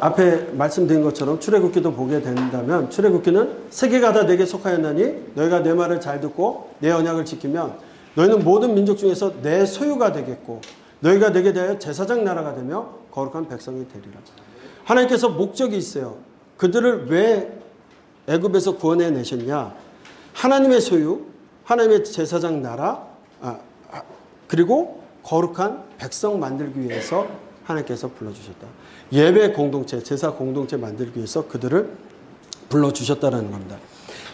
앞에 말씀드린 것처럼 출애굽기도 보게 된다면 출애굽기는 세계가 다 내게 속하였나니 너희가 내 말을 잘 듣고 내 언약을 지키면 너희는 모든 민족 중에서 내 소유가 되겠고 너희가 내게 대하여 제사장 나라가 되며 거룩한 백성이 되리라. 하나님께서 목적이 있어요. 그들을 왜 애굽에서 구원해 내셨냐? 하나님의 소유, 하나님의 제사장 나라, 그리고 거룩한 백성 만들기 위해서 하나님께서 불러주셨다. 예배 공동체, 제사 공동체 만들기 위해서 그들을 불러주셨다는 겁니다.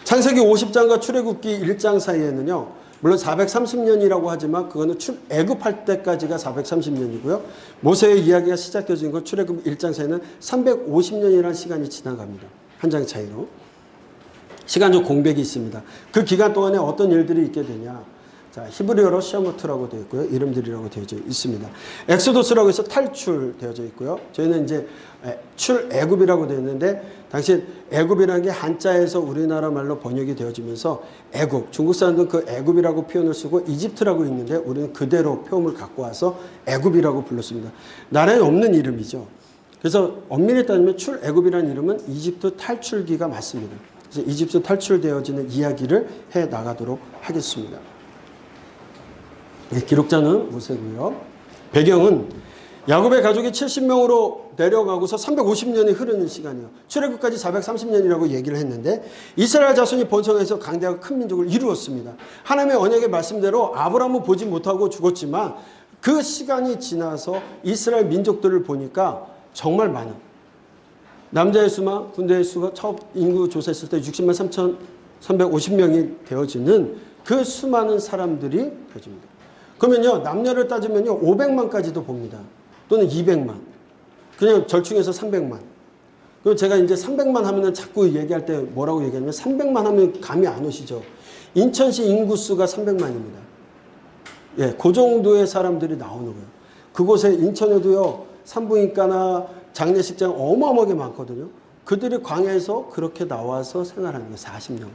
창세기 50장과 출애굽기 1장 사이에는요, 물론 430년이라고 하지만 그거는 애굽할 때까지가 430년이고요. 모세의 이야기가 시작되어진 건 출애굽 1장 사이는 350년이라는 시간이 지나갑니다. 한 장 차이로. 시간적 공백이 있습니다. 그 기간 동안에 어떤 일들이 있게 되냐. 자, 히브리어로 샤무트라고 되어 있고요. 이름들이라고 되어져 있습니다. 엑소도스라고 해서 탈출되어져 있고요. 저희는 이제 출애굽이라고 되어 있는데 당시 애굽이라는 게 한자에서 우리나라 말로 번역이 되어지면서 애굽, 중국 사람들은 그 애굽이라고 표현을 쓰고 이집트라고 있는데 우리는 그대로 표현을 갖고 와서 애굽이라고 불렀습니다. 나라에 없는 이름이죠. 그래서 엄밀히 따지면 출애굽이라는 이름은 이집트 탈출기가 맞습니다. 그래서 이집트 탈출되어지는 이야기를 해 나가도록 하겠습니다. 기록자는 모세고요. 배경은 야곱의 가족이 70명으로 내려가고서 350년이 흐르는 시간이에요. 출애굽까지 430년이라고 얘기를 했는데 이스라엘 자손이 번성해서 강대하고 큰 민족을 이루었습니다. 하나님의 언약의 말씀대로 아브라함은 보지 못하고 죽었지만 그 시간이 지나서 이스라엘 민족들을 보니까 정말 많은 남자의 수만 군대의 수가 첫 인구 조사했을 때 60만 3,350명이 되어지는 그 수많은 사람들이 되어집니다. 그러면요, 남녀를 따지면요, 500만까지도 봅니다. 또는 200만. 그냥 절충해서 300만. 그리고 제가 이제 300만 하면은 자꾸 얘기할 때 뭐라고 얘기하냐면 300만 하면 감이 안 오시죠? 인천시 인구수가 300만입니다. 예, 그 정도의 사람들이 나오는 거예요. 그곳에 인천에도요, 산부인과나 장례식장 어마어마하게 많거든요. 그들이 광야에서 그렇게 나와서 생활하는 거예요. 40년 만에.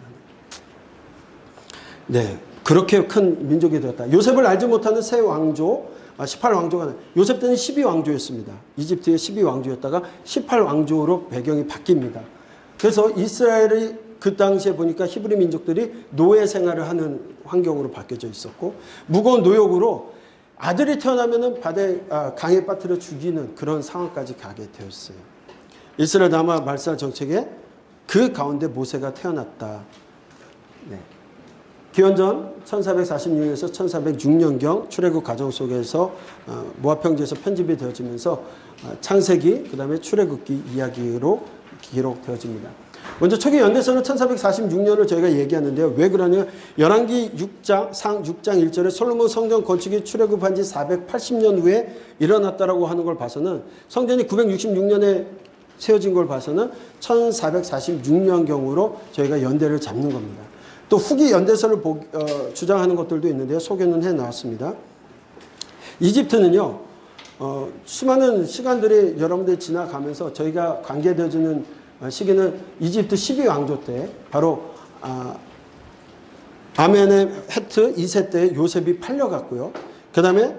네. 그렇게 큰 민족이 되었다. 요셉을 알지 못하는 새 왕조, 18왕조가, 요셉 때는 12왕조였습니다. 이집트의 12왕조였다가 18왕조로 배경이 바뀝니다. 그래서 이스라엘이 그 당시에 보니까 히브리 민족들이 노예 생활을 하는 환경으로 바뀌어져 있었고, 무거운 노역으로 아들이 태어나면은 강에 빠뜨려 죽이는 그런 상황까지 가게 되었어요. 이스라엘 남아 말살 정책에 그 가운데 모세가 태어났다. 네. 기원전 1446년에서 1406년경 출애굽 과정 속에서 모압 평지에서 편집이 되어지면서 창세기 그다음에 출애굽기 이야기로 기록되어집니다. 먼저 초기 연대서는 1446년을 저희가 얘기하는데요. 왜 그러냐? 열왕기 6장 1절에 솔로몬 성전 건축이 출애굽한 지 480년 후에 일어났다라고 하는 걸 봐서는 성전이 966년에 세워진 걸 봐서는 1446년경으로 저희가 연대를 잡는 겁니다. 또 후기 연대서를 주장하는 것들도 있는데요. 소개는 해놨습니다. 이집트는요. 수많은 시간들이 여러분들이 지나가면서 저희가 관계되어지는 시기는 이집트 12왕조 때 바로 아멘의 헤트 2세 때 요셉이 팔려갔고요. 그 다음에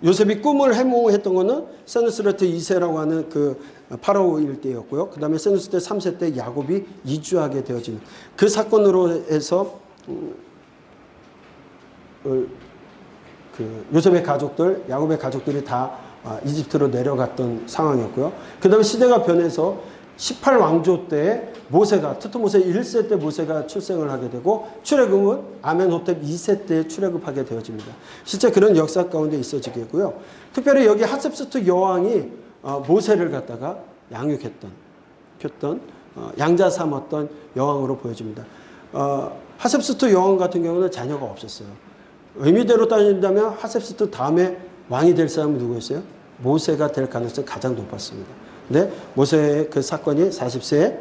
요셉이 꿈을 해몽했던 거는 세누스레트 2세라고 하는 그 파라오일 때였고요. 그 다음에 세누스레트 3세 때 야곱이 이주하게 되어지는 그 사건으로 해서 요셉의 가족들, 야곱의 가족들이 다 이집트로 내려갔던 상황이었고요. 그 다음에 시대가 변해서 18왕조 때 모세가 트토모세 1세 때 모세가 출생을 하게 되고 출애굽은 아멘호텝 2세 때 출애굽하게 되어집니다. 실제 그런 역사 가운데 있어지겠고요. 특별히 여기 하셉스트 여왕이 모세를 갖다가 양육했던 양자 삼았던 여왕으로 보여집니다. 하셉스트 여왕 같은 경우는 자녀가 없었어요. 의미대로 따진다면 하셉스트 다음에 왕이 될 사람은 누구였어요? 모세가 될 가능성이 가장 높았습니다. 근데 모세의 그 사건이 40세에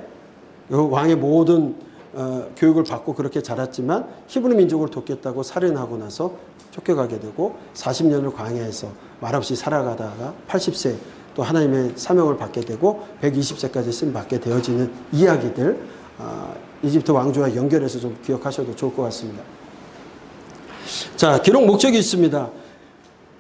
왕의 모든 교육을 받고 그렇게 자랐지만 히브리 민족을 돕겠다고 살인하고 나서 쫓겨가게 되고 40년을 광야에서 말없이 살아가다가 80세 또 하나님의 사명을 받게 되고 120세까지 쓰임받게 되어지는 이야기들 이집트 왕조와 연결해서 좀 기억하셔도 좋을 것 같습니다. 자, 기록 목적이 있습니다.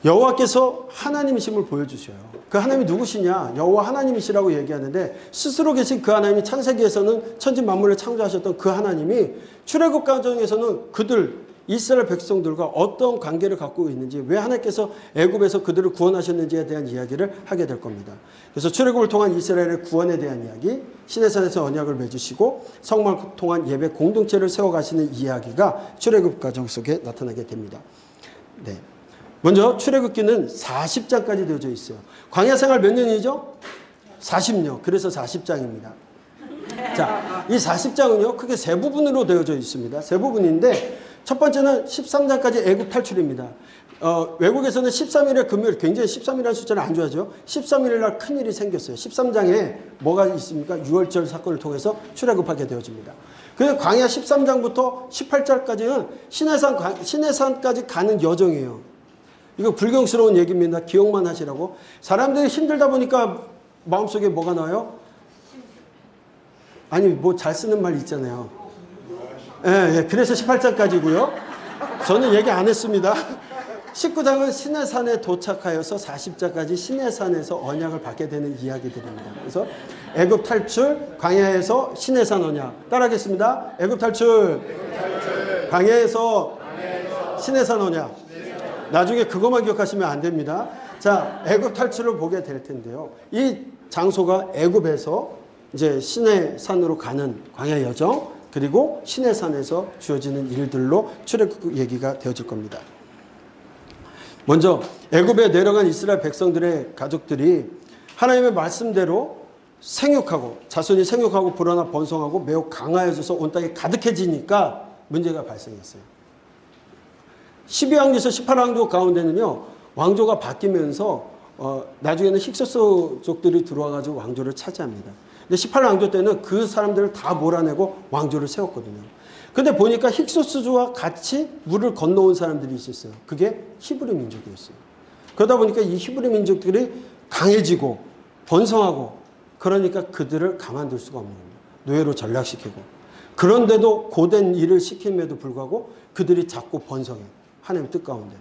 여호와께서 하나님이심을 보여주셔요. 그 하나님이 누구시냐? 여호와 하나님이시라고 얘기하는데 스스로 계신 그 하나님이 창세기에서는 천지 만물을 창조하셨던 그 하나님이 출애굽 과정에서는 그들 이스라엘 백성들과 어떤 관계를 갖고 있는지, 왜 하나님께서 애굽에서 그들을 구원하셨는지에 대한 이야기를 하게 될 겁니다. 그래서 출애굽을 통한 이스라엘의 구원에 대한 이야기, 시내산에서 언약을 맺으시고 성막을 통한 예배 공동체를 세워가시는 이야기가 출애굽 과정 속에 나타나게 됩니다. 네. 먼저 출애굽기는 40장까지 되어져 있어요. 광야 생활 몇 년이죠? 40년. 그래서 40장입니다. 자, 이 40장은요, 크게 세 부분으로 되어져 있습니다. 세 부분인데, 첫 번째는 13장까지 애굽 탈출입니다. 외국에서는 13일의 금요일, 굉장히 13일이라는 숫자를 안 좋아하죠. 13일날 날 큰일이 생겼어요. 13장에 뭐가 있습니까? 유월절 사건을 통해서 출애굽하게 되어집니다. 그래서 광야 13장부터 18장까지는 시내산까지 가는 여정이에요. 이거 불경스러운 얘기입니다. 기억만 하시라고. 사람들이 힘들다 보니까 마음속에 뭐가 나요? 아니, 뭐 잘 쓰는 말 있잖아요. 예, 그래서 18장까지고요. 저는 얘기 안 했습니다. 19장은 시내산에 도착하여서 40장까지 시내산에서 언약을 받게 되는 이야기들입니다. 그래서 애굽 탈출, 광야에서 시내산 언약. 따라하겠습니다. 애굽 탈출, 광야에서 시내산 언약. 나중에 그것만 기억하시면 안 됩니다. 자, 애굽 탈출을 보게 될 텐데요. 이 장소가 애굽에서 이제 시내산으로 가는 광야 여정, 그리고 시내산에서 주어지는 일들로 출애굽 얘기가 되어질 겁니다. 먼저 애굽에 내려간 이스라엘 백성들의 가족들이 하나님의 말씀대로 생육하고, 자손이 생육하고 불어나 번성하고 매우 강하여져서 온 땅에 가득해지니까 문제가 발생했어요. 12왕조에서 18왕조 가운데는요, 왕조가 바뀌면서 나중에는 힉소스족들이 들어와가지고 왕조를 차지합니다. 근데 18왕조 때는 그 사람들을 다 몰아내고 왕조를 세웠거든요. 근데 보니까 힉소스족과 같이 물을 건너온 사람들이 있었어요. 그게 히브리 민족이었어요. 그러다 보니까 이 히브리 민족들이 강해지고 번성하고, 그러니까 그들을 가만둘 수가 없는 겁니다. 노예로 전락시키고. 그런데도 고된 일을 시킴에도 불구하고 그들이 자꾸 번성해. 하나님 뜻 가운데.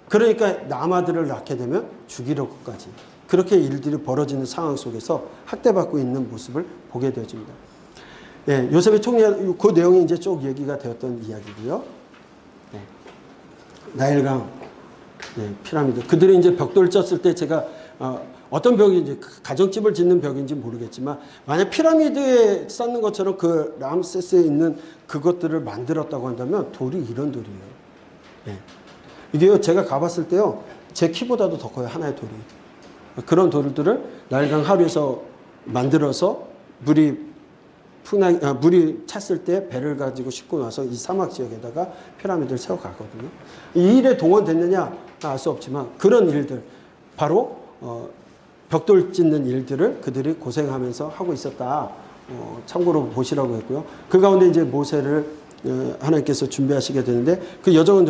그러니까 남아들을 낳게 되면 죽이려고까지. 그렇게 일들이 벌어지는 상황 속에서 학대받고 있는 모습을 보게 되어집니다. 예, 요셉의 총리, 그 내용이 이제 쭉 얘기가 되었던 이야기고요. 네. 나일강, 네, 피라미드. 그들이 이제 벽돌을 쪘을 때 제가 어떤 벽인지, 가정집을 짓는 벽인지 모르겠지만, 만약 피라미드에 쌓는 것처럼 그 람세스에 있는 그것들을 만들었다고 한다면 돌이 이런 돌이에요. 네. 이게요, 제가 가봤을 때요, 제 키보다도 더 커요, 하나의 돌이. 그런 돌들을 나일강 하류에서 만들어서 물이 찼을 때 배를 가지고 싣고 나서 이 사막 지역에다가 피라미드를 세워가거든요. 이 일에 동원됐느냐 알 수 없지만, 그런 일들, 바로 벽돌 짓는 일들을 그들이 고생하면서 하고 있었다. 참고로 보시라고 했고요. 그 가운데 이제 모세를 하나님께서 준비하시게 되는데, 그 여정은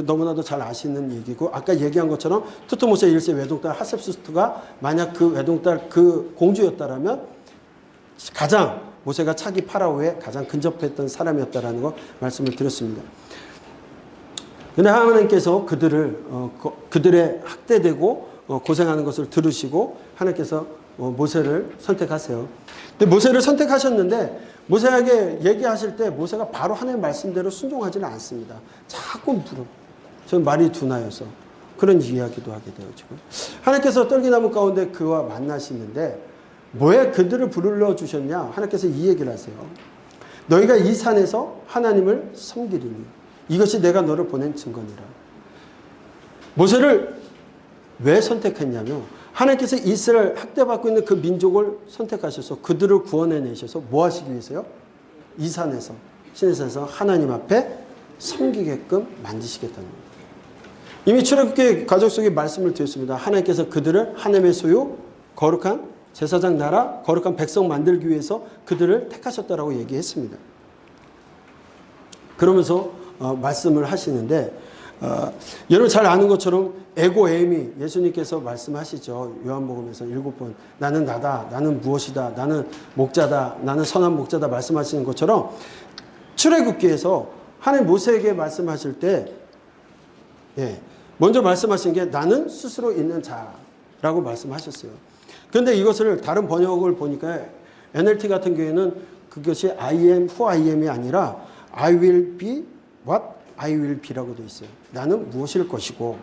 너무나도 잘 아시는 얘기고, 아까 얘기한 것처럼 투트모세 1세 외동딸 하셉수스가 만약 그 외동딸 그 공주였다라면 가장 모세가 차기 파라오에 가장 근접했던 사람이었다라는 거 말씀을 드렸습니다. 그런데 하나님께서 그들의 학대되고 고생하는 것을 들으시고 하나님께서 모세를 선택하세요. 근데 모세를 선택하셨는데, 모세에게 얘기하실 때 모세가 바로 하나님의 말씀대로 순종하지는 않습니다. 자꾸 물어. 저는 말이 둔하여서 그런 이야기도 하게 되어지고, 하나님께서 떨기나무 가운데 그와 만나시는데 왜 그들을 불러주셨냐? 하나님께서 이 얘기를 하세요. 너희가 이 산에서 하나님을 섬기리니 이것이 내가 너를 보낸 증거니라. 모세를 왜 선택했냐면, 하나님께서 이스라엘 학대받고 있는 그 민족을 선택하셔서 그들을 구원해내셔서 뭐 하시기 위해서요? 이 산에서, 시내산에서 하나님 앞에 섬기게끔 만드시겠다는 겁니다. 이미 출애굽기 가족 속에 말씀을 드렸습니다. 하나님께서 그들을 하나님의 소유, 거룩한 제사장 나라, 거룩한 백성 만들기 위해서 그들을 택하셨다라고 얘기했습니다. 그러면서 말씀을 하시는데, 여러분 잘 아는 것처럼 에고 에이미, 예수님께서 말씀하시죠. 요한복음에서 7번 나는 나다, 나는 무엇이다, 나는 목자다, 나는 선한 목자다 말씀하시는 것처럼, 출애굽기에서 하나님 모세에게 말씀하실 때 먼저 말씀하신 게 나는 스스로 있는 자라고 말씀하셨어요. 그런데 이것을 다른 번역을 보니까 NLT 같은 경우에는 그것이 I am who I am이 아니라 I will be what I will be라고 되어 있어요. 나는 무엇일 것이고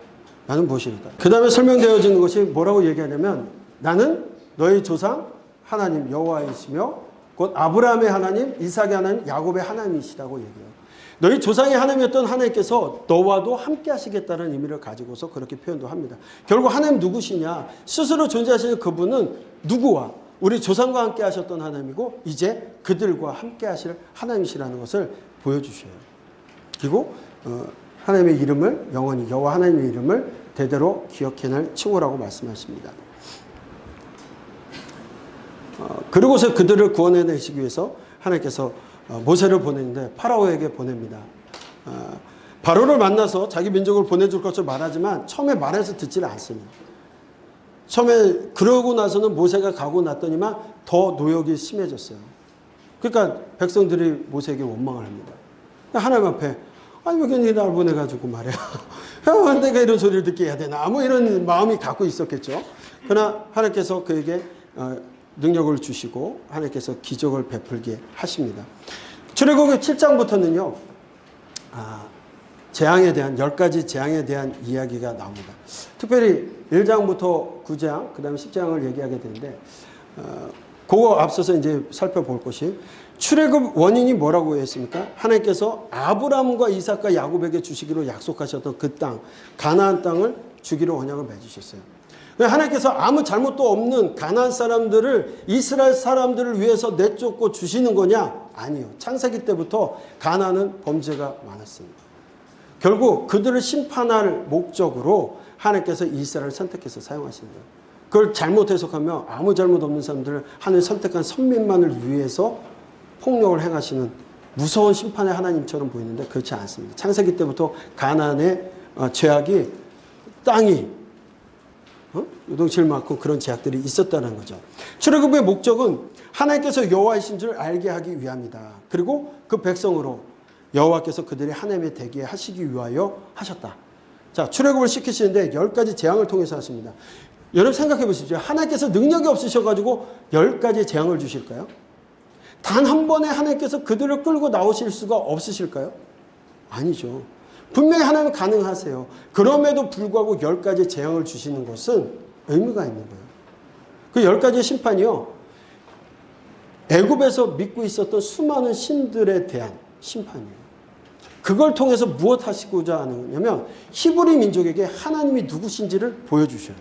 나는 무엇이다. 그 다음에 설명되어지는 것이 뭐라고 얘기하냐면 나는 너희 조상 하나님 여호와이시며 곧 아브라함의 하나님, 이삭의 하나님, 야곱의 하나님이시다고 얘기해요. 너희 조상의 하나님이었던 하나님께서 너와도 함께 하시겠다는 의미를 가지고서 그렇게 표현도 합니다. 결국 하나님 누구시냐? 스스로 존재하시는 그분은 누구와? 우리 조상과 함께 하셨던 하나님이고 이제 그들과 함께 하실 하나님이시라는 것을 보여주셔요. 그리고 하나님의 이름을 영원히 여호와 하나님의 이름을 대대로 기억해낼 칭호라고 말씀하십니다. 그리고서 그들을 구원해내시기 위해서 하나님께서 모세를 보내는데 파라오에게 보냅니다. 바로를 만나서 자기 민족을 보내줄 것을 말하지만 처음에 말해서 듣지를 않습니다. 처음에 그러고 나서는 모세가 가고 났더니만 더 노역이 심해졌어요. 그러니까 백성들이 모세에게 원망을 합니다. 하나님 앞에 아니 왜 괜히 날 보내가지고 말이야. 내가 이런 소리를 듣게 해야 되나 뭐 이런 마음이 갖고 있었겠죠. 그러나 하나님께서 그에게 능력을 주시고 하나님께서 기적을 베풀게 하십니다. 출애굽기 7장부터는요. 재앙에 대한 10가지 재앙에 대한 이야기가 나옵니다. 특별히 1장부터 9장 그 다음에 10장을 얘기하게 되는데 그거 앞서서 이제 살펴볼 것이 출애굽 원인이 뭐라고 했습니까? 하나님께서 아브라함과 이삭과 야곱에게 주시기로 약속하셨던 그 땅 가나안 땅을 주기로 언약을 맺으셨어요. 하나님께서 아무 잘못도 없는 가나안 사람들을 이스라엘 사람들을 위해서 내쫓고 주시는 거냐? 아니요. 창세기 때부터 가나안은 범죄가 많았습니다. 결국 그들을 심판할 목적으로 하나님께서 이스라엘을 선택해서 사용하시는 거예요. 그걸 잘못 해석하면 아무 잘못 없는 사람들을 하나님 선택한 선민만을 위해서 폭력을 행하시는 무서운 심판의 하나님처럼 보이는데 그렇지 않습니다. 창세기 때부터 가나안의 죄악이 땅이 요동칠 만큼 그런 제약들이 있었다는 거죠. 출애굽의 목적은 하나님께서 여호와이신 줄 알게 하기 위함이다. 그리고 그 백성으로 여호와께서 그들이 하나님의 되게 하시기 위하여 하셨다. 자, 출애굽을 시키시는데 10가지 재앙을 통해서 하십니다. 여러분 생각해 보십시오. 하나님께서 능력이 없으셔가지고 10가지 재앙을 주실까요? 단 한 번에 하나님께서 그들을 끌고 나오실 수가 없으실까요? 아니죠. 분명히 하나님은 가능하세요. 그럼에도 불구하고 10가지 재앙을 주시는 것은 의미가 있는 거예요. 그 10가지의 심판이요. 애굽에서 믿고 있었던 수많은 신들에 대한 심판이에요. 그걸 통해서 무엇 하시고자 하는 거냐면 히브리 민족에게 하나님이 누구신지를 보여주셔요.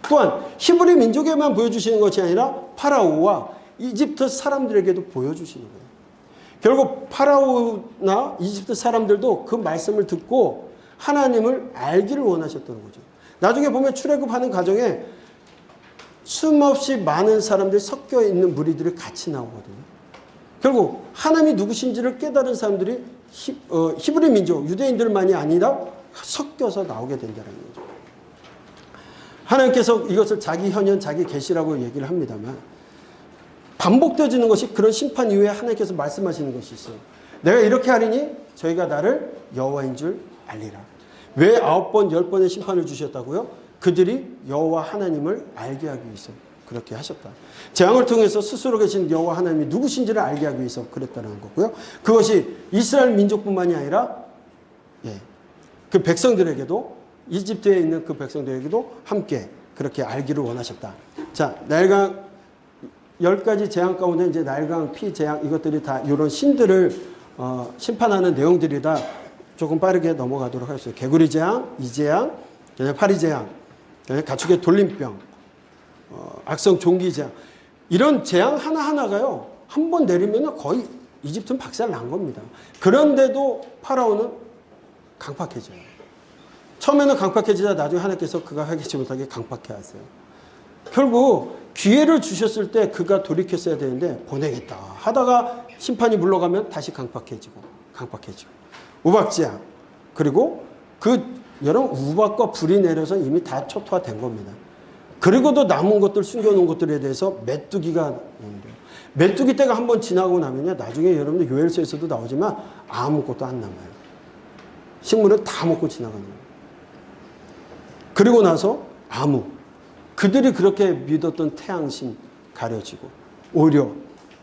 또한 히브리 민족에만 보여주시는 것이 아니라 파라오와 이집트 사람들에게도 보여주시는 거예요. 결국 파라오나 이집트 사람들도 그 말씀을 듣고 하나님을 알기를 원하셨다는 거죠. 나중에 보면 출애굽하는 과정에 숨없이 많은 사람들이 섞여 있는 무리들이 같이 나오거든요. 결국 하나님이 누구신지를 깨달은 사람들이 히브리 민족, 유대인들만이 아니라 섞여서 나오게 된다는 거죠. 하나님께서 이것을 자기 현현, 자기 계시라고 얘기를 합니다만 반복되어지는 것이 그런 심판 이후에 하나님께서 말씀하시는 것이 있어요. 내가 이렇게 하리니 저희가 나를 여호와인 줄 알리라. 왜 9번, 10번의 심판을 주셨다고요? 그들이 여호와 하나님을 알게 하기 위해서 그렇게 하셨다. 재앙을 통해서 스스로 계신 여호와 하나님이 누구신지를 알게 하기 위해서 그랬다는 거고요. 그것이 이스라엘 민족뿐만이 아니라 그 백성들에게도 이집트에 있는 그 백성들에게도 함께 그렇게 알기를 원하셨다. 자, 나일강 10가지 재앙 가운데 이제 나일강 피 재앙 이것들이 다 이런 신들을 심판하는 내용들이다. 조금 빠르게 넘어가도록 하겠습니다. 개구리 재앙, 이재앙, 파리 재앙, 가축의 돌림병, 악성 종기 재앙. 이런 재앙 하나하나가요. 한 번 내리면 거의 이집트는 박살 난 겁니다. 그런데도 파라오는 강팍해져요. 처음에는 강팍해지자 나중에 하나님께서 그가 회개치 못하게 강팍해 하세요. 결국 기회를 주셨을 때 그가 돌이켰어야 되는데 보내겠다 하다가 심판이 물러가면 다시 강팍해지고 우박재앙. 그리고 그 여러분 우박과 불이 내려서 이미 다 초토화된 겁니다. 그리고도 남은 것들 숨겨놓은 것들에 대해서 메뚜기가 나오는데요. 메뚜기 때가 한번 지나고 나면요. 나중에 여러분들 요엘서에서도 나오지만 아무것도 안 남아요. 식물은 다 먹고 지나가는 거예요. 그리고 나서 암흑. 그들이 그렇게 믿었던 태양신 가려지고 오히려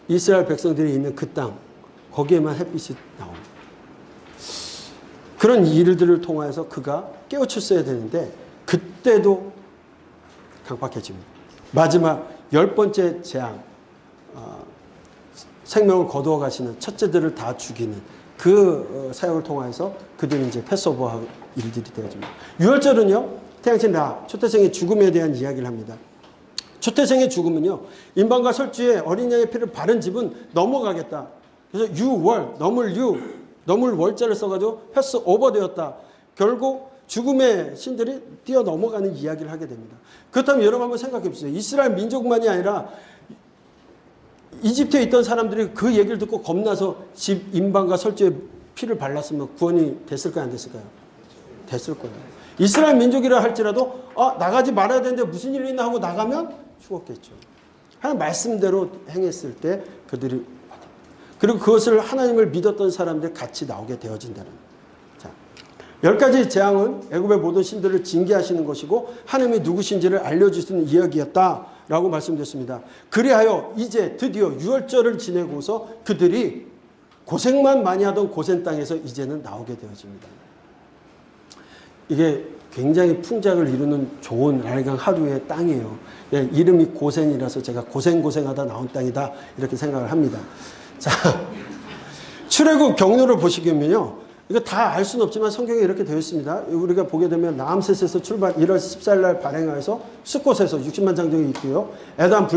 이스라엘 백성들이 있는 그 땅 거기에만 햇빛이 나옵니다. 그런 일들을 통해서 그가 깨우쳤어야 되는데 그때도 강박해집니다. 마지막 10번째 재앙, 생명을 거두어 가시는 첫째들을 다 죽이는 그 사역을 통해서 그들은 이제 패스오버 일들이 되어집니다. 6월절은요, 태양신 라, 초태생의 죽음에 대한 이야기를 합니다. 초태생의 죽음은요, 인방과 설주에 어린 양의 피를 바른 집은 넘어가겠다. 그래서 유월, 넘을 월자를 써가지고 패스오버 되었다. 결국 죽음의 신들이 뛰어 넘어가는 이야기를 하게 됩니다. 그렇다면 여러분 한번 생각해 보세요. 이스라엘 민족만이 아니라 이집트에 있던 사람들이 그 얘기를 듣고 겁나서 집 인방과 설주에 피를 발랐으면 구원이 됐을까요? 안 됐을까요? 됐을 거예요. 이스라엘 민족이라 할지라도 나가지 말아야 되는데 무슨 일이 있나 하고 나가면 죽었겠죠. 하나님 말씀대로 행했을 때 그들이, 그리고 그것을 하나님을 믿었던 사람들이 같이 나오게 되어진다는. 자, 10가지 재앙은 애굽의 모든 신들을 징계하시는 것이고 하나님이 누구신지를 알려주시는 이야기였다라고 말씀드렸습니다. 그리하여 이제 드디어 유월절을 지내고서 그들이 고생만 많이 하던 고센 땅에서 이제는 나오게 되어집니다. 이게 굉장히 풍작을 이루는 좋은 랄강 하루의 땅이에요. 이름이 고센이라서 제가 고생하다 나온 땅이다 이렇게 생각을 합니다. 자, 출애굽 경로를 보시면요, 이거 다 알 수는 없지만 성경에 이렇게 되어 있습니다. 우리가 보게 되면 라암셋에서 출발 1월 14일 날 발행하여서 숫곳에서 60만 장정이 있고요. 에단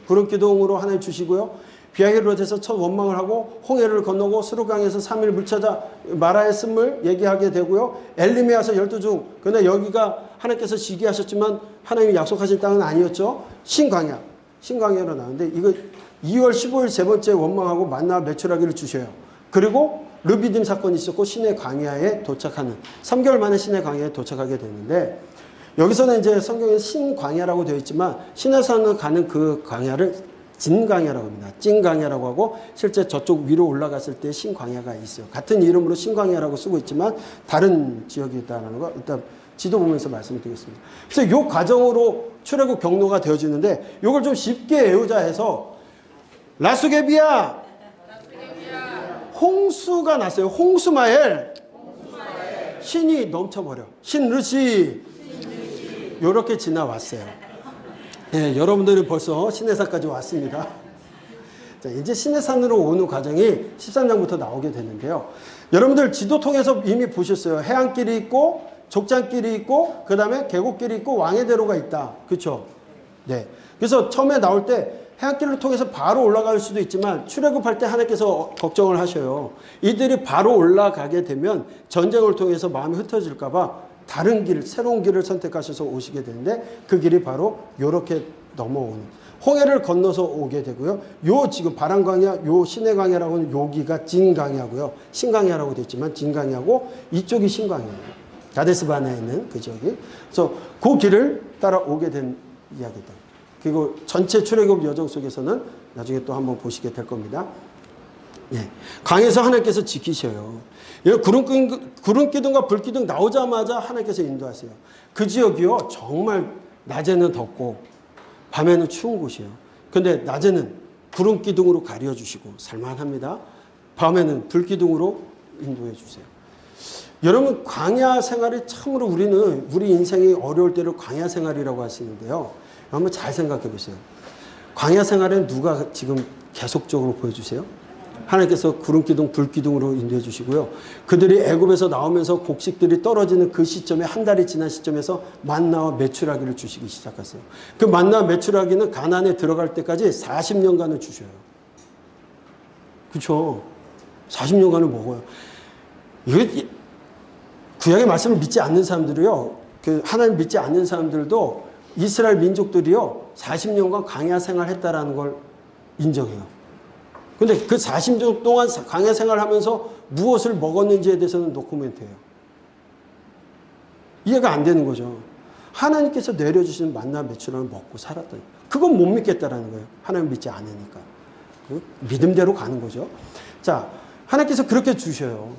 구름기둥으로 하나님 주시고요. 비아히롯에서 첫 원망을 하고 홍해를 건너고 스루강에서 3일 물 찾아 마라의 쓴물 얘기하게 되고요. 엘림에 와서 12중. 그러나 여기가 하나님께서 시기하셨지만 하나님이 약속하신 땅은 아니었죠. 신광야로 나오는데 이거 2월 15일 세 번째 원망하고 만나와 메추라기를 주셔요. 그리고 르비딤 사건이 있었고 시내 광야에 도착하는 3개월 만에 시내 광야에 도착하게 되는데 여기서는 이제 성경에 신광야라고 되어 있지만 시내산을 가는 그 광야를 진광야라고 합니다. 찐광야라고 하고 실제 저쪽 위로 올라갔을 때 신광야가 있어요. 같은 이름으로 신광야라고 쓰고 있지만 다른 지역이다라는 거 일단 지도 보면서 말씀을 드리겠습니다. 그래서 이 과정으로 출애굽 경로가 되어지는데 이걸 좀 쉽게 외우자 해서 라수게비야 홍수가 났어요. 홍수마엘 신이 넘쳐버려. 신르시 이렇게 지나왔어요. 예, 여러분들이 벌써 시내산까지 왔습니다. 자, 이제 시내산으로 오는 과정이 13장부터 나오게 되는데요. 여러분들 지도 통해서 이미 보셨어요. 해안길이 있고 족장길이 있고 그 다음에 계곡길이 있고 왕의대로가 있다. 그렇죠? 네. 그래서 처음에 나올 때 해안길을 통해서 바로 올라갈 수도 있지만 출애굽할 때 하나님께서 걱정을 하셔요. 이들이 바로 올라가게 되면 전쟁을 통해서 마음이 흩어질까 봐 다른 길, 새로운 길을 선택하셔서 오시게 되는데 그 길이 바로 이렇게 넘어오는 홍해를 건너서 오게 되고요. 요 지금 바람광야, 요 시내광야라고 하는 여기가 진광야고요. 신광야라고 되어 있지만 진광야고 이쪽이 신광야예요. 가데스바네에 있는 그 지역이. 그래서 그 길을 따라오게 된 이야기다. 그리고 전체 출애굽 여정 속에서는 나중에 또 한번 보시게 될 겁니다. 예. 강에서 하나님께서 지키셔요. 구름기둥과 불기둥 나오자마자 하나님께서 인도하세요. 그 지역이요, 정말 낮에는 덥고 밤에는 추운 곳이에요. 근데 낮에는 구름기둥으로 가려주시고 살만합니다. 밤에는 불기둥으로 인도해 주세요. 여러분, 광야 생활이 참으로 우리 인생이 어려울 때를 광야 생활이라고 하시는데요. 한번 잘 생각해 보세요. 광야 생활은 누가 지금 계속적으로 보여주세요? 하나님께서 구름기둥, 불기둥으로 인도해 주시고요. 그들이 애굽에서 나오면서 곡식들이 떨어지는 그 시점에 한 달이 지난 시점에서 만나와 메추라기를 주시기 시작하세요. 그 만나와 메추라기는 가나안에 들어갈 때까지 40년간을 주셔요. 그렇죠? 40년간을 먹어요. 이게 구약의 말씀을 믿지 않는 사람들이요. 하나님 믿지 않는 사람들도 이스라엘 민족들이요. 40년간 광야 생활했다라는 걸 인정해요. 근데 그 40년 동안 광야 생활하면서 무엇을 먹었는지에 대해서는 노코멘트예요. 이해가 안 되는 거죠. 하나님께서 내려주시는 만나 메추라기를 먹고 살았더니 그건 못 믿겠다라는 거예요. 하나님 믿지 않으니까. 믿음대로 가는 거죠. 자, 하나님께서 그렇게 주셔요.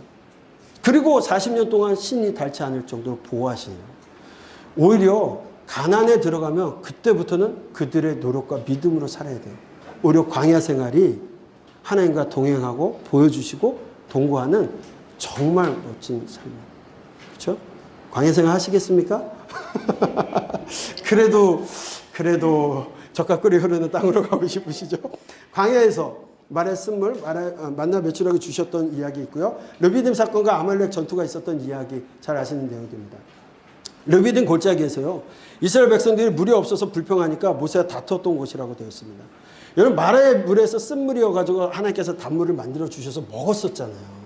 그리고 40년 동안 신이 닳지 않을 정도로 보호하시네요. 오히려 가난에 들어가면 그때부터는 그들의 노력과 믿음으로 살아야 돼요. 오히려 광야 생활이 하나님과 동행하고 보여주시고 동거하는 정말 멋진 삶이에요. 그렇죠? 광야 생활 하시겠습니까? 그래도 젖과 꿀이 흐르는 땅으로 가고 싶으시죠? 광야에서 말의 쓴물, 만나 매출하게 주셨던 이야기 있고요. 르비딤 사건과 아말렉 전투가 있었던 이야기 잘 아시는 내용입니다. 르비딤 골짜기에서요, 이스라엘 백성들이 물이 없어서 불평하니까 모세가 다투었던 곳이라고 되어 있습니다. 여러분, 마라의 물에서 쓴물이어가지고 하나님께서 단물을 만들어 주셔서 먹었었잖아요.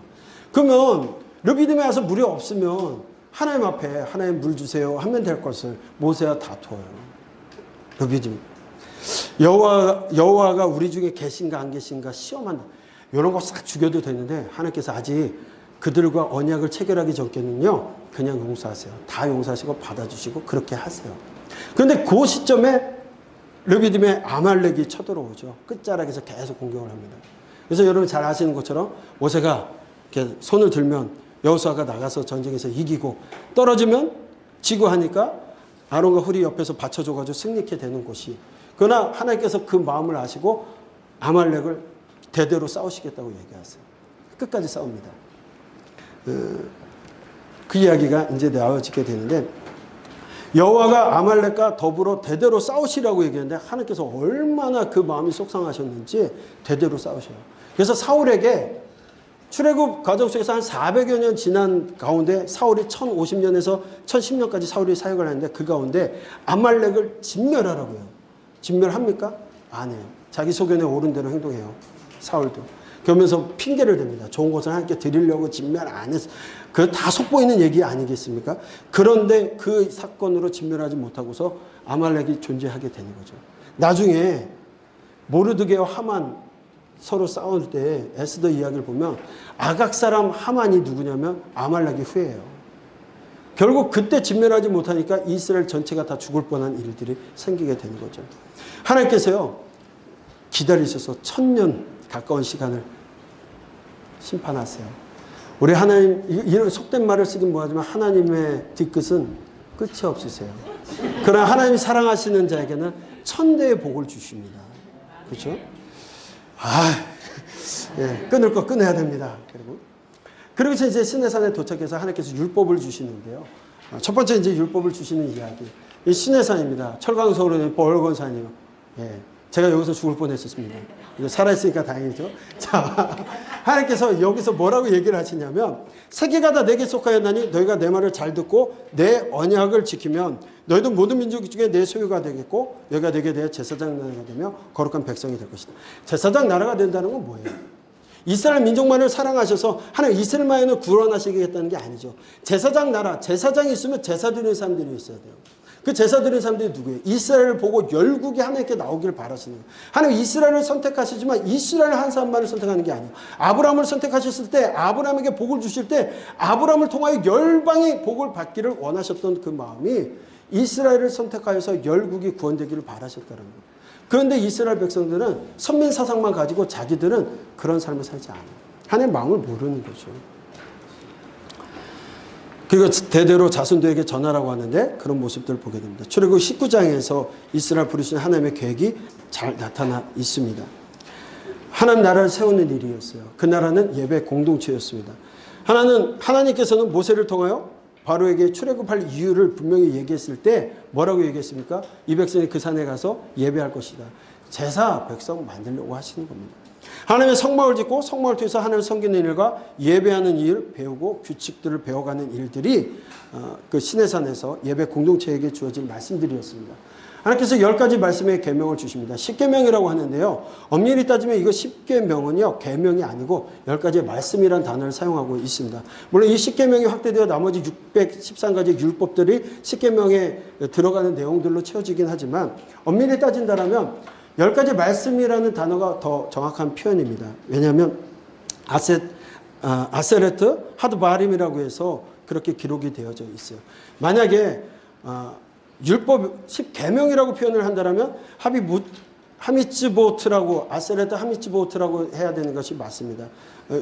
그러면 르비딤에 와서 물이 없으면 하나님 앞에 하나님 물 주세요 하면 될 것을 모세와 다투어요. 르비딤. 여호와가 우리 중에 계신가 안 계신가 시험한다. 이런 거 싹 죽여도 되는데 하나님께서 아직 그들과 언약을 체결하기 전께는요, 그냥 용서하세요. 다 용서하시고 받아주시고 그렇게 하세요. 그런데 그 시점에 르비딤의 아말렉이 쳐들어오죠. 끝자락에서 계속 공격을 합니다. 그래서 여러분 잘 아시는 것처럼 모세가 이렇게 손을 들면 여호수아가 나가서 전쟁에서 이기고 떨어지면 지고 하니까 아론과 훌이 옆에서 받쳐줘가지고 승리케 되는 곳이, 그러나 하나님께서 그 마음을 아시고 아말렉을 대대로 싸우시겠다고 얘기하세요. 끝까지 싸웁니다. 그 이야기가 이제 나와지게 되는데, 여호와가 아말렉과 더불어 대대로 싸우시라고 얘기했는데 하나님께서 얼마나 그 마음이 속상하셨는지 대대로 싸우셔요. 그래서 사울에게 출애굽 과정 속에서 한 400여 년 지난 가운데 사울이 1050년에서 1010년까지 사울이 사역을 하는데 그 가운데 아말렉을 진멸하라고요. 진멸합니까? 안 해요. 자기 소견에 옳은 대로 행동해요. 사울도. 그러면서 핑계를 댑니다. 좋은 것을 하나님께 드리려고 진멸 안 했어. 그거 다 속보이는 얘기 아니겠습니까? 그런데 그 사건으로 진멸하지 못하고서 아말렉이 존재하게 되는 거죠. 나중에 모르드게와 하만 서로 싸울 때 에스더 이야기를 보면 아각 사람 하만이 누구냐면 아말렉의 후예예요. 결국 그때 진멸하지 못하니까 이스라엘 전체가 다 죽을 뻔한 일들이 생기게 되는 거죠. 하나님께서요, 기다리셔서 1000년 가까운 시간을 심판하세요. 우리 하나님, 이런 속된 말을 쓰긴 뭐하지만 하나님의 뒤끝은 끝이 없으세요. 그러나 하나님이 사랑하시는 자에게는 천대의 복을 주십니다. 그렇죠? 예, 끊을 거 끊어야 됩니다. 그리고 이제 시내산에 도착해서 하나님께서 율법을 주시는데요. 첫 번째 이제 율법을 주시는 이야기. 이 시내산입니다. 철강서울은 벌건 산이요. 예, 제가 여기서 죽을 뻔했었습니다. 살아있으니까 다행이죠. 자, 하나님께서 여기서 뭐라고 얘기를 하시냐면, 세계가 다 내게 속하였나니 너희가 내 말을 잘 듣고 내 언약을 지키면 너희도 모든 민족 중에 내 소유가 되겠고 너희가 내게 대해 제사장 나라가 되며 거룩한 백성이 될 것이다. 제사장 나라가 된다는 건 뭐예요? 이스라엘 민족만을 사랑하셔서 하나님 이스라엘만을 구원하시겠다는 게 아니죠. 제사장 나라, 제사장이 있으면 제사 드리는 사람들이 있어야 돼요. 그 제사 드리는 사람들이 누구예요? 이스라엘을 보고 열국이 하나님께 나오기를 바라시는 거예요. 하나님 이스라엘을 선택하시지만 이스라엘 한 사람만을 선택하는 게 아니에요. 아브라함을 선택하셨을 때, 아브라함에게 복을 주실 때 아브라함을 통하여 열방이 복을 받기를 원하셨던 그 마음이 이스라엘을 선택하여서 열국이 구원되기를 바라셨다는 거예요. 그런데 이스라엘 백성들은 선민 사상만 가지고 자기들은 그런 삶을 살지 않아요. 하나님의 마음을 모르는 거죠. 그리고 대대로 자손들에게 전하라고 하는데 그런 모습들을 보게 됩니다. 출애굽 19장에서 이스라엘 부르신 하나님의 계획이 잘 나타나 있습니다. 하나님 나라를 세우는 일이었어요. 그 나라는 예배 공동체였습니다. 하나님께서는 모세를 통하여 바로에게 출애굽할 이유를 분명히 얘기했을 때 뭐라고 얘기했습니까? 이 백성이 그 산에 가서 예배할 것이다. 제사 백성 만들려고 하시는 겁니다. 하나님의 성막을 짓고 성막을 통해서 하나님을 섬기는 일과 예배하는 일 배우고 규칙들을 배워가는 일들이 그 시내산에서 예배 공동체에게 주어진 말씀들이었습니다. 하나님께서 10가지 말씀의 계명을 주십니다. 10계명이라고 하는데요. 엄밀히 따지면 이거 10계명은요. 계명이 아니고 10가지의 말씀이라는 단어를 사용하고 있습니다. 물론 이 10계명이 확대되어 나머지 613가지 율법들이 10계명에 들어가는 내용들로 채워지긴 하지만 엄밀히 따진다면 10가지 말씀이라는 단어가 더 정확한 표현입니다. 왜냐하면 아세레트 하드바림이라고 해서 그렇게 기록이 되어져 있어요. 만약에 율법 10계명이라고 표현을 한다면 하미츠보트라고 아세레트 하미츠보트라고 해야 되는 것이 맞습니다.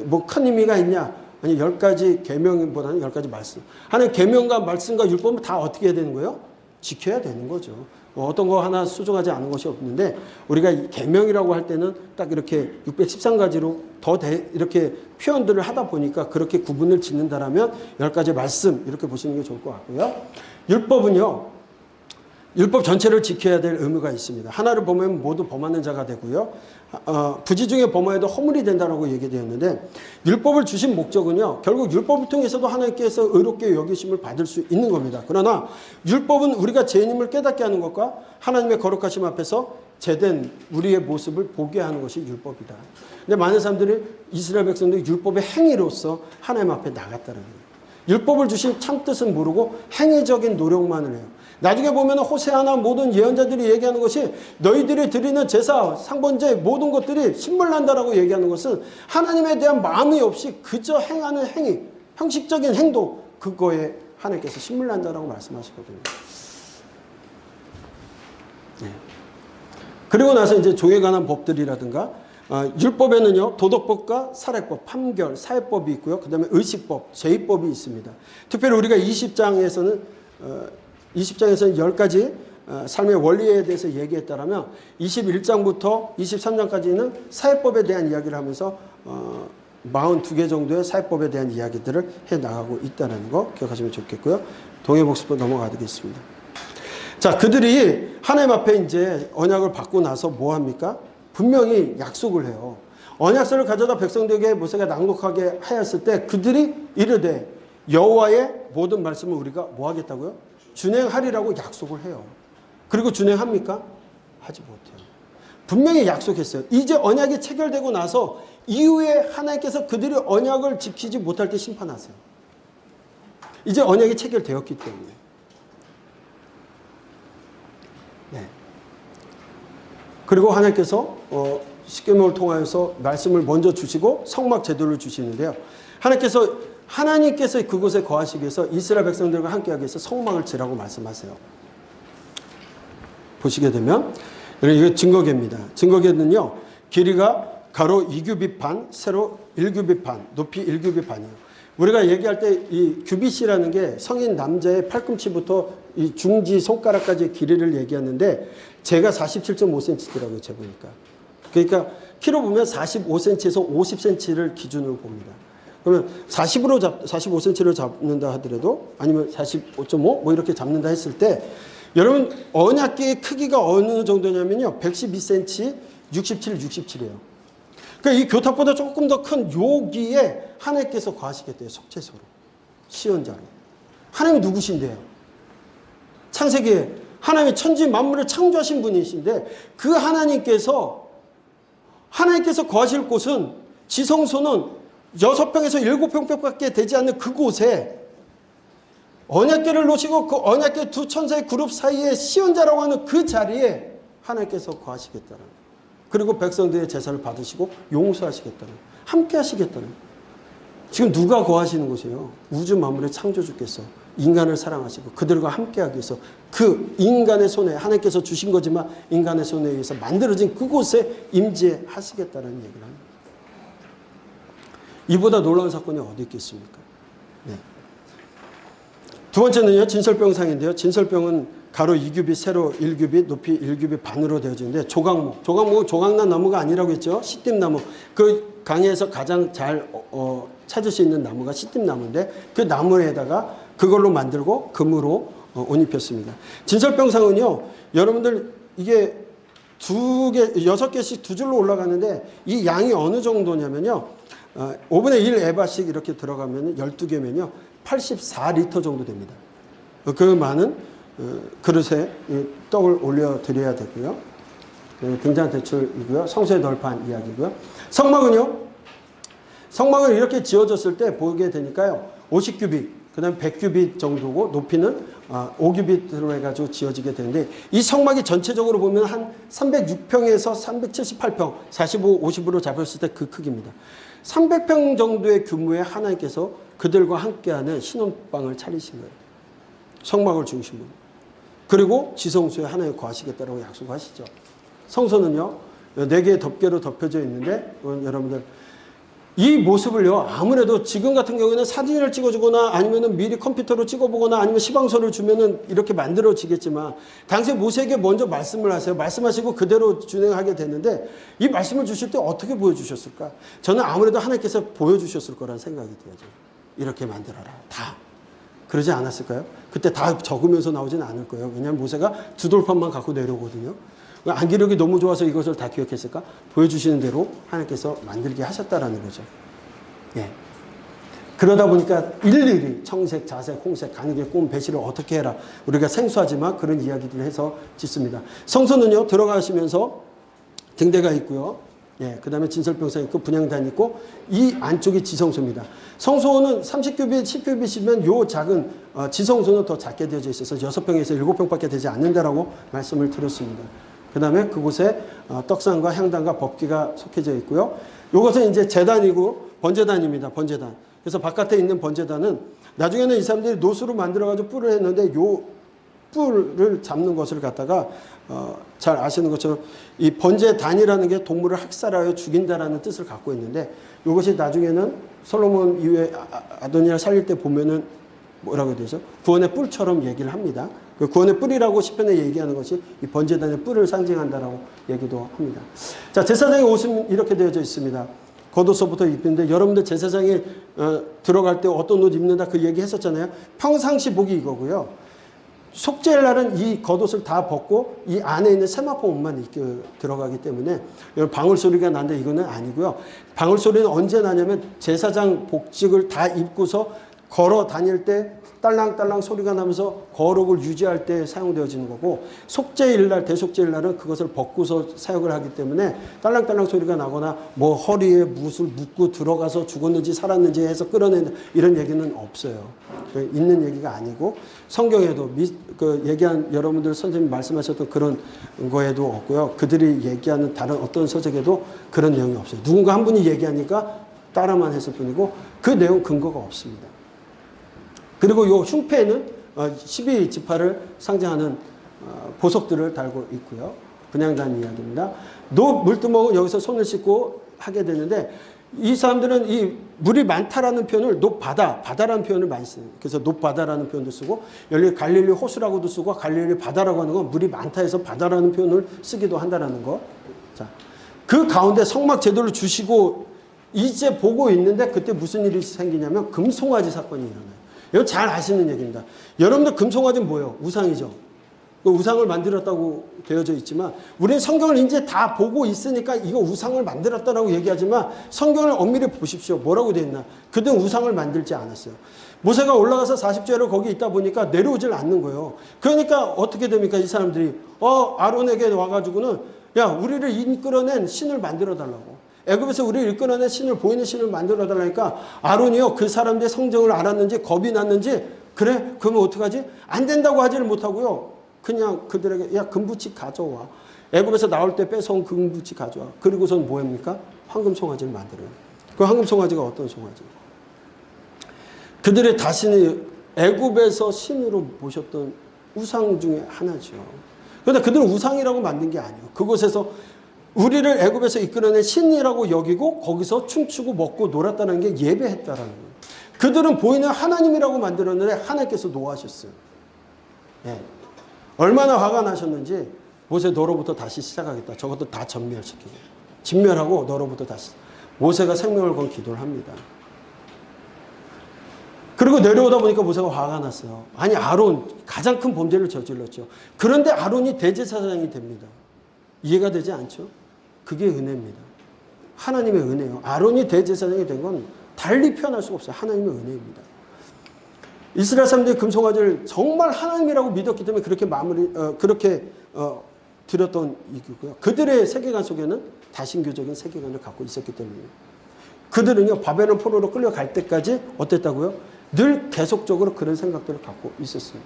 뭐 큰 의미가 있냐? 아니 10가지 계명보다는 10가지 말씀. 하나님 계명과 말씀과 율법은 다 어떻게 해야 되는 거예요? 지켜야 되는 거죠. 어떤 거 하나 수정하지 않은 것이 없는데 우리가 계명이라고 할 때는 딱 이렇게 613가지로 이렇게 표현들을 하다 보니까 그렇게 구분을 짓는다라면 10가지 말씀 이렇게 보시는 게 좋을 것 같고요. 율법은요. 율법 전체를 지켜야 될 의무가 있습니다. 하나를 범하면 모두 범하는 자가 되고요. 부지 중에 범하여도 허물이 된다라고 얘기되었는데 율법을 주신 목적은요. 결국 율법을 통해서도 하나님께서 의롭게 여기심을 받을 수 있는 겁니다. 그러나 율법은 우리가 죄인임을 깨닫게 하는 것과 하나님의 거룩하심 앞에서 제된 우리의 모습을 보게 하는 것이 율법이다. 근데 많은 사람들이 이스라엘 백성들이 율법의 행위로서 하나님 앞에 나갔다는 거예요. 율법을 주신 참뜻은 모르고 행위적인 노력만을 해요. 나중에 보면 호세아나 모든 예언자들이 얘기하는 것이 너희들이 드리는 제사, 상번제 모든 것들이 신물난다라고 얘기하는 것은 하나님에 대한 마음이 없이 그저 행하는 행위, 형식적인 행동, 그거에 하나님께서 신물난다라고 말씀하시거든요. 네. 그리고 나서 이제 종에 관한 법들이라든가 율법에는요 도덕법과 살해법, 판결, 사회법이 있고요. 그 다음에 의식법, 제의법이 있습니다. 특별히 우리가 20장에서는 10가지 삶의 원리에 대해서 얘기했다면 21장부터 23장까지는 사회법에 대한 이야기를 하면서 42개 정도의 사회법에 대한 이야기들을 해나가고 있다는 거 기억하시면 좋겠고요. 동해복습으로 넘어가겠습니다. 자, 그들이 하나님 앞에 이제 언약을 받고 나서 뭐 합니까? 분명히 약속을 해요. 언약서를 가져다 백성들에게 모세가 낭독하게 하였을 때 그들이 이르되 여호와의 모든 말씀을 우리가 뭐 하겠다고요? 준행하리라고 약속을 해요. 그리고 준행합니까? 하지 못해요. 분명히 약속했어요. 이제 언약이 체결되고 나서 이후에 하나님께서 그들이 언약을 지키지 못할 때 심판하세요. 이제 언약이 체결되었기 때문에. 네. 그리고 하나님께서 십계명을 통하여서 말씀을 먼저 주시고 성막 제도를 주시는데요. 하나님께서 그곳에 거하시기 위해서 이스라엘 백성들과 함께하기 위해서 성막을 지라고 말씀하세요. 보시게 되면 이게 증거계입니다. 증거계는요. 길이가 가로 2규빗 반, 세로 1규빗 반, 높이 1규빗 반이에요. 우리가 얘기할 때 이 규빗이라는 게 성인 남자의 팔꿈치부터 이 중지 손가락까지의 길이를 얘기하는데 제가 47.5cm더라고요. 재보니까. 그러니까 키로 보면 45cm에서 50cm를 기준으로 봅니다. 그러면 45cm를 잡는다 하더라도 아니면 45.5 뭐 이렇게 잡는다 했을 때 여러분 언약궤의 크기가 어느 정도냐면요. 112cm, 67, 67이에요. 그러니까 이 교탑보다 조금 더 큰 여기에 하나님께서 거하시겠대요. 속죄소로. 시언자로. 하나님이 누구신데요? 창세기에 하나님이 천지 만물을 창조하신 분이신데 그 하나님께서 거하실 곳은 지성소는 6평에서 7평밖에 되지 않는 그곳에 언약궤를 놓으시고 그 언약궤 두 천사의 그룹 사이에 시언자라고 하는 그 자리에 하나님께서 거하시겠다는, 그리고 백성들의 제사를 받으시고 용서하시겠다는, 함께 하시겠다는. 지금 누가 거하시는 곳이에요? 우주 만물의 창조주께서 인간을 사랑하시고 그들과 함께하기 위해서 그 인간의 손에, 하나님께서 주신 거지만 인간의 손에 의해서 만들어진 그곳에 임재하시겠다는 얘기를 합니다. 이보다 놀라운 사건이 어디 있겠습니까? 네. 두 번째는요, 진설병상인데요. 진설병은 가로 2규빗, 세로 1규빗, 높이 1규빗 반으로 되어지는데 조각목은 조각난 나무가 아니라고 했죠. 시띠나무. 그 강에서 가장 잘 찾을 수 있는 나무가 시띠나무인데 그 나무에다가 그걸로 만들고 금으로 옷 입혔습니다. 진설병상은요, 여러분들 이게 6개씩 두 줄로 올라가는데 이 양이 어느 정도냐면요. 5분의 1 에바씩 이렇게 들어가면 12개면요. 84리터 정도 됩니다. 그 많은 그릇에 떡을 올려드려야 되고요. 굉장한 대출이고요. 성소의 널판 이야기고요. 성막은 이렇게 지어졌을 때 보게 되니까요. 50규빗, 그 다음에 100규빗 정도고 높이는 5규빗으로 해가지고 지어지게 되는데 이 성막이 전체적으로 보면 한 306평에서 378평, 45, 50으로 잡았을 때 그 크기입니다. 300평 정도의 규모의 하나님께서 그들과 함께하는 신혼방을 차리신 거예요. 성막을 중심으로. 그리고 지성소에 하나님 거하시겠다고 약속하시죠. 성소는요, 4개의 덮개로 덮여져 있는데 여러분들 이 모습을요, 아무래도 지금 같은 경우에는 사진을 찍어주거나 아니면은 미리 컴퓨터로 찍어보거나 아니면 시방서를 주면은 이렇게 만들어지겠지만, 당시에 모세에게 먼저 말씀을 하세요. 말씀하시고 그대로 진행하게 됐는데, 이 말씀을 주실 때 어떻게 보여주셨을까? 저는 아무래도 하나님께서 보여주셨을 거라는 생각이 들어요. 이렇게 만들어라. 다. 그러지 않았을까요? 그때 다 적으면서 나오진 않을 거예요. 왜냐하면 모세가 두 돌판만 갖고 내려오거든요. 암기력이 너무 좋아서 이것을 다 기억했을까? 보여주시는 대로 하나님께서 만들게 하셨다라는 거죠. 예. 그러다 보니까 일일이 청색, 자색, 홍색, 간이게 꼼, 배실을 어떻게 해라. 우리가 생소하지만 그런 이야기들을 해서 짓습니다. 성소는요, 들어가시면서 등대가 있고요. 예, 그 다음에 진설병상 있고 분향단 있고 이 안쪽이 지성소입니다. 성소는 30규빗, 10규빗이면 요 작은 지성소는 더 작게 되어져 있어서 6평에서 7평밖에 되지 않는다라고 말씀을 드렸습니다. 그 다음에 그곳에 떡상과 향단과 법기가 속해져 있고요. 요것은 이제 제단이고 번제단입니다. 번제단. 그래서 바깥에 있는 번제단은 나중에는 이 사람들이 노수로 만들어가지고 뿔을 했는데 요 뿔을 잡는 것을 갖다가 잘 아시는 것처럼 이 번제단이라는 게 동물을 학살하여 죽인다라는 뜻을 갖고 있는데 이것이 나중에는 솔로몬 이후에 아도니아를 살릴 때 보면은 뭐라고 해야 되죠? 구원의 뿔처럼 얘기를 합니다. 그 구원의 뿔이라고 시편에 얘기하는 것이 이 번제단의 뿔을 상징한다라고 얘기도 합니다. 자, 제사장의 옷은 이렇게 되어져 있습니다. 겉옷서부터 입는데 여러분들 제사장에 들어갈 때 어떤 옷 입는다 그 얘기 했었잖아요. 평상시 복이 이거고요. 속죄일 날은 이 겉옷을 다 벗고 이 안에 있는 세마포 옷만 입고 들어가기 때문에 방울 소리가 나는데 이거는 아니고요. 방울 소리는 언제 나냐면 제사장 복직을 다 입고서 걸어 다닐 때 딸랑딸랑 소리가 나면서 거룩을 유지할 때 사용되어지는 거고, 속죄일날, 대속죄일날은 그것을 벗고서 사용을 하기 때문에 딸랑딸랑 소리가 나거나 뭐 허리에 무엇을 묶고 들어가서 죽었는지 살았는지 해서 끌어낸다 이런 얘기는 없어요. 있는 얘기가 아니고 성경에도 얘기한 여러분들 선생님 말씀하셨던 그런 거에도 없고요. 그들이 얘기하는 다른 어떤 서적에도 그런 내용이 없어요. 누군가 한 분이 얘기하니까 따라만 했을 뿐이고 그 내용 근거가 없습니다. 그리고 요 흉패에는 12지파를 상징하는 보석들을 달고 있고요. 분향단 이야기입니다. 물두멍은 여기서 손을 씻고 하게 되는데 이 사람들은 이 물이 많다라는 표현을 높바다, 바다라는 표현을 많이 써요. 그래서 높바다라는 표현도 쓰고 여기 갈릴리 호수라고도 쓰고 갈릴리 바다라고 하는 건 물이 많다 해서 바다라는 표현을 쓰기도 한다라는 거. 자, 그 가운데 성막 제도를 주시고 이제 보고 있는데 그때 무슨 일이 생기냐면 금송아지 사건이 일어나요. 이건 잘 아시는 얘기입니다. 여러분들 금송아지는 뭐예요? 우상이죠. 우상을 만들었다고 되어져 있지만 우리는 성경을 이제 다 보고 있으니까 이거 우상을 만들었다라고 얘기하지만 성경을 엄밀히 보십시오. 뭐라고 되어 있나? 그들은 우상을 만들지 않았어요. 모세가 올라가서 40죄를 거기 있다 보니까 내려오질 않는 거예요. 그러니까 어떻게 됩니까? 이 사람들이 아론에게 와가지고는 야, 우리를 이끌어낸 신을 만들어 달라고. 애굽에서 우리를 이끌어낸 신을, 보이는 신을 만들어 달라니까 아론이요, 그 사람들의 성정을 알았는지 겁이 났는지 그래? 그러면 어떡하지? 안 된다고 하지를 못하고요. 그냥 그들에게 야, 금부치 가져와. 애굽에서 나올 때 뺏어온 금부치 가져와. 그리고선 뭐 합니까? 황금 송아지를 만들어요. 그 황금 송아지가 어떤 송아지? 그들의 다신이 애굽에서 신으로 모셨던 우상 중에 하나죠. 그런데 그들은 우상이라고 만든 게 아니에요. 그곳에서 우리를 애굽에서 이끌어낸 신이라고 여기고 거기서 춤추고 먹고 놀았다는 게 예배했다라는 거예요. 그들은 보이는 하나님이라고 만들었는데 하나님께서 노하셨어요. 예. 얼마나 화가 나셨는지 모세 너로부터 다시 시작하겠다. 저것도 다 전멸시키고 진멸하고 너로부터 다시. 모세가 생명을 건 기도를 합니다. 그리고 내려오다 보니까 모세가 화가 났어요. 아니 아론 가장 큰 범죄를 저질렀죠. 그런데 아론이 대제사장이 됩니다. 이해가 되지 않죠? 그게 은혜입니다. 하나님의 은혜예요. 아론이 대제사장이 된 건 달리 표현할 수가 없어요. 하나님의 은혜입니다. 이스라엘 사람들이 금송아지를 정말 하나님이라고 믿었기 때문에 그렇게 드렸던 이유고요. 그들의 세계관 속에는 다신교적인 세계관을 갖고 있었기 때문이에요. 그들은요, 바벨론 포로로 끌려갈 때까지 어땠다고요? 늘 계속적으로 그런 생각들을 갖고 있었어요.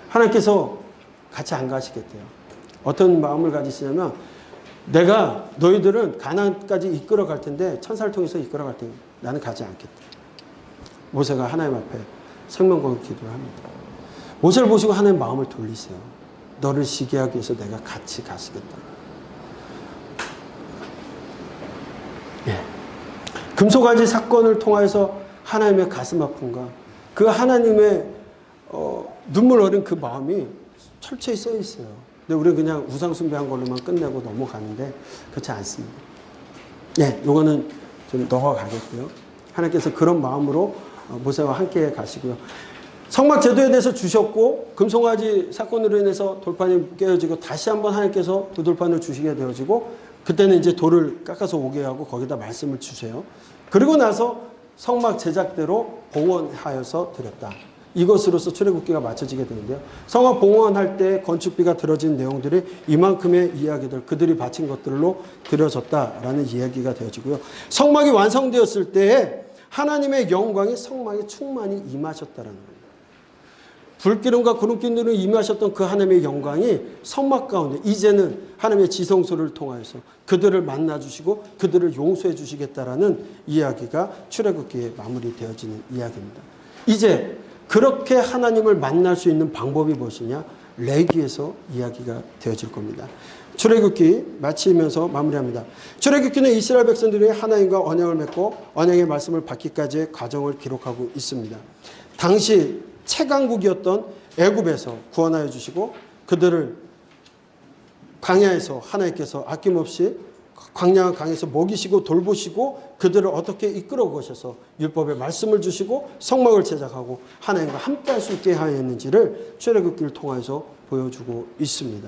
하나님께서 같이 안 가시겠대요. 어떤 마음을 가지시냐면 내가 너희들은 가나안까지 이끌어 갈 텐데 천사를 통해서 이끌어 갈 텐데 나는 가지 않겠다. 모세가 하나님 앞에 생명과 기도를 합니다. 모세를 보시고 하나님 마음을 돌리세요. 너를 시기하기 위해서 내가 같이 가시겠다. 예. 금송아지 사건을 통해서 하나님의 가슴 아픔과 그 하나님의 눈물 어린 그 마음이 철저히 써 있어요. 근데 우리는 그냥 우상 숭배한 걸로만 끝내고 넘어가는데 그렇지 않습니다. 네, 요거는 좀 넘어가겠고요. 하나님께서 그런 마음으로 모세와 함께 가시고요. 성막 제도에 대해서 주셨고 금송아지 사건으로 인해서 돌판이 깨어지고 다시 한번 하나님께서 그 돌판을 주시게 되어지고 그때는 이제 돌을 깎아서 오게 하고 거기다 말씀을 주세요. 그리고 나서 성막 제작대로 봉헌하여서 드렸다. 이것으로서 출애굽기가 마쳐지게 되는데요. 성막 봉헌할 때 건축비가 들어진 내용들이 이만큼의 이야기들, 그들이 바친 것들로 드려졌다라는 이야기가 되어지고요. 성막이 완성되었을 때에 하나님의 영광이 성막에 충만히 임하셨다라는 거예요. 불기름과 구름기둥으로 임하셨던 그 하나님의 영광이 성막 가운데 이제는 하나님의 지성소를 통하여서 그들을 만나주시고 그들을 용서해 주시겠다라는 이야기가 출애굽기에 마무리되어지는 이야기입니다. 이제 그렇게 하나님을 만날 수 있는 방법이 무엇이냐? 레위기에서 이야기가 되어질 겁니다. 출애굽기 마치면서 마무리합니다. 출애굽기는 이스라엘 백성들이 하나님과 언약을 맺고 언약의 말씀을 받기까지의 과정을 기록하고 있습니다. 당시 최강국이었던 애굽에서 구원하여 주시고 그들을 광야에서 하나님께서 아낌없이 광야 강에서 먹이시고 돌보시고 그들을 어떻게 이끌어 가셔서 율법의 말씀을 주시고 성막을 제작하고 하나님과 함께 할 수 있게 하였는지를 출애굽기를 통해서 보여주고 있습니다.